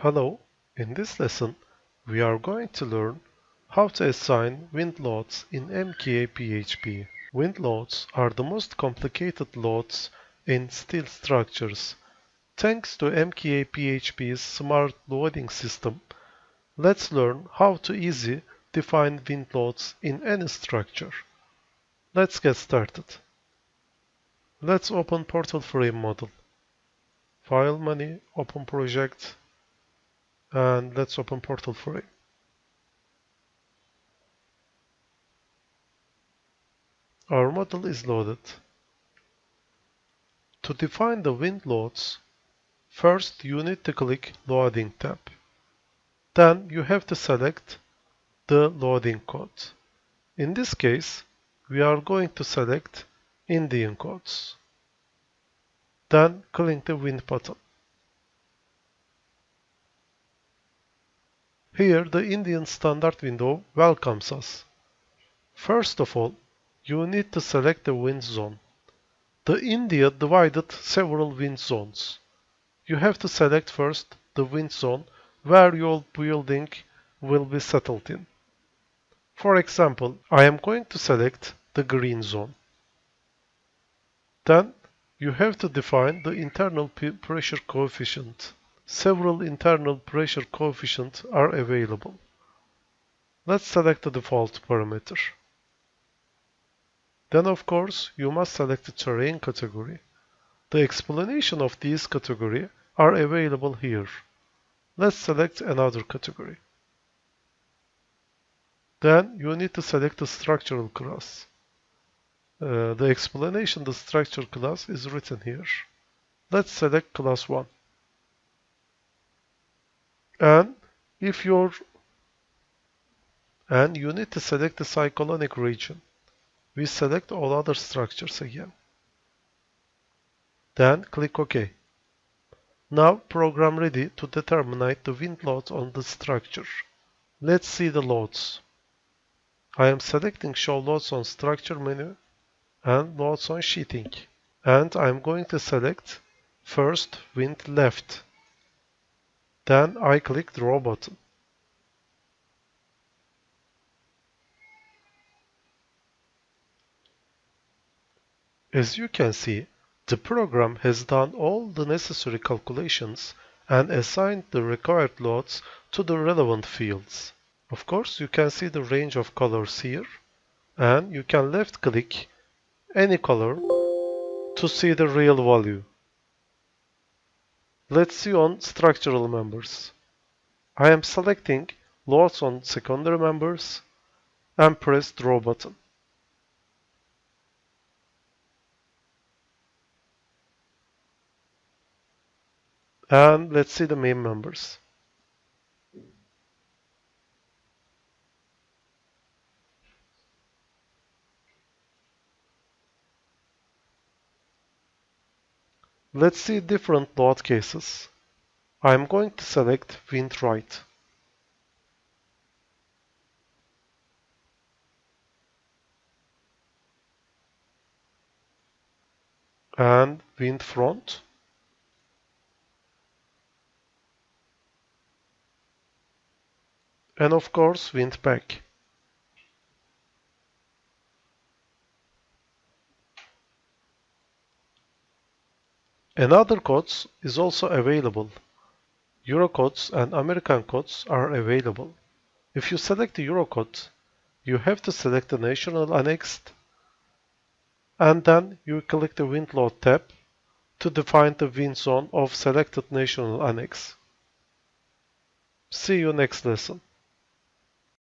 Hello, in this lesson we are going to learn how to assign wind loads in MkaPHP. Wind loads are the most complicated loads in steel structures. Thanks to MkaPHP's smart loading system, let's learn how to easily define wind loads in any structure. Let's get started. Let's open Portal FEA Model. File menu, open project, and let's open Portal FEA. Our model is loaded. To define the wind loads, first you need to click Loading tab. Then you have to select the loading code. In this case, we are going to select Indian codes. Then click the wind button. Here the Indian standard window welcomes us. First of all, you need to select the wind zone. The India divided several wind zones. You have to select first the wind zone where your building will be settled in. For example, I am going to select the green zone. Then you have to define the internal pressure coefficient. Several internal pressure coefficients are available. Let's select the default parameter. Then of course you must select the terrain category. The explanation of these categories are available here. Let's select another category. Then you need to select the structural class. The explanation of the structure class is written here. Let's select class 1. And you need to select the cyclonic region. We select all other structures again. Then click OK. Now program ready to determine the wind load on the structure. Let's see the loads. I am selecting Show Loads on Structure menu and Loads on Sheeting. And I'm going to select first wind left. Then I click Draw button. As you can see, the program has done all the necessary calculations and assigned the required loads to the relevant fields. Of course, you can see the range of colors here, and you can left click any color to see the real value. Let's see on structural members. I am selecting loads on secondary members and press Draw button. And let's see the main members. Let's see different load cases. I am going to select wind right. And wind front. And of course wind back. Another codes is also available. Eurocodes and American codes are available. If you select the Eurocode, you have to select the national annexed, and then you click the wind load tab to define the wind zone of selected national annex. See you next lesson.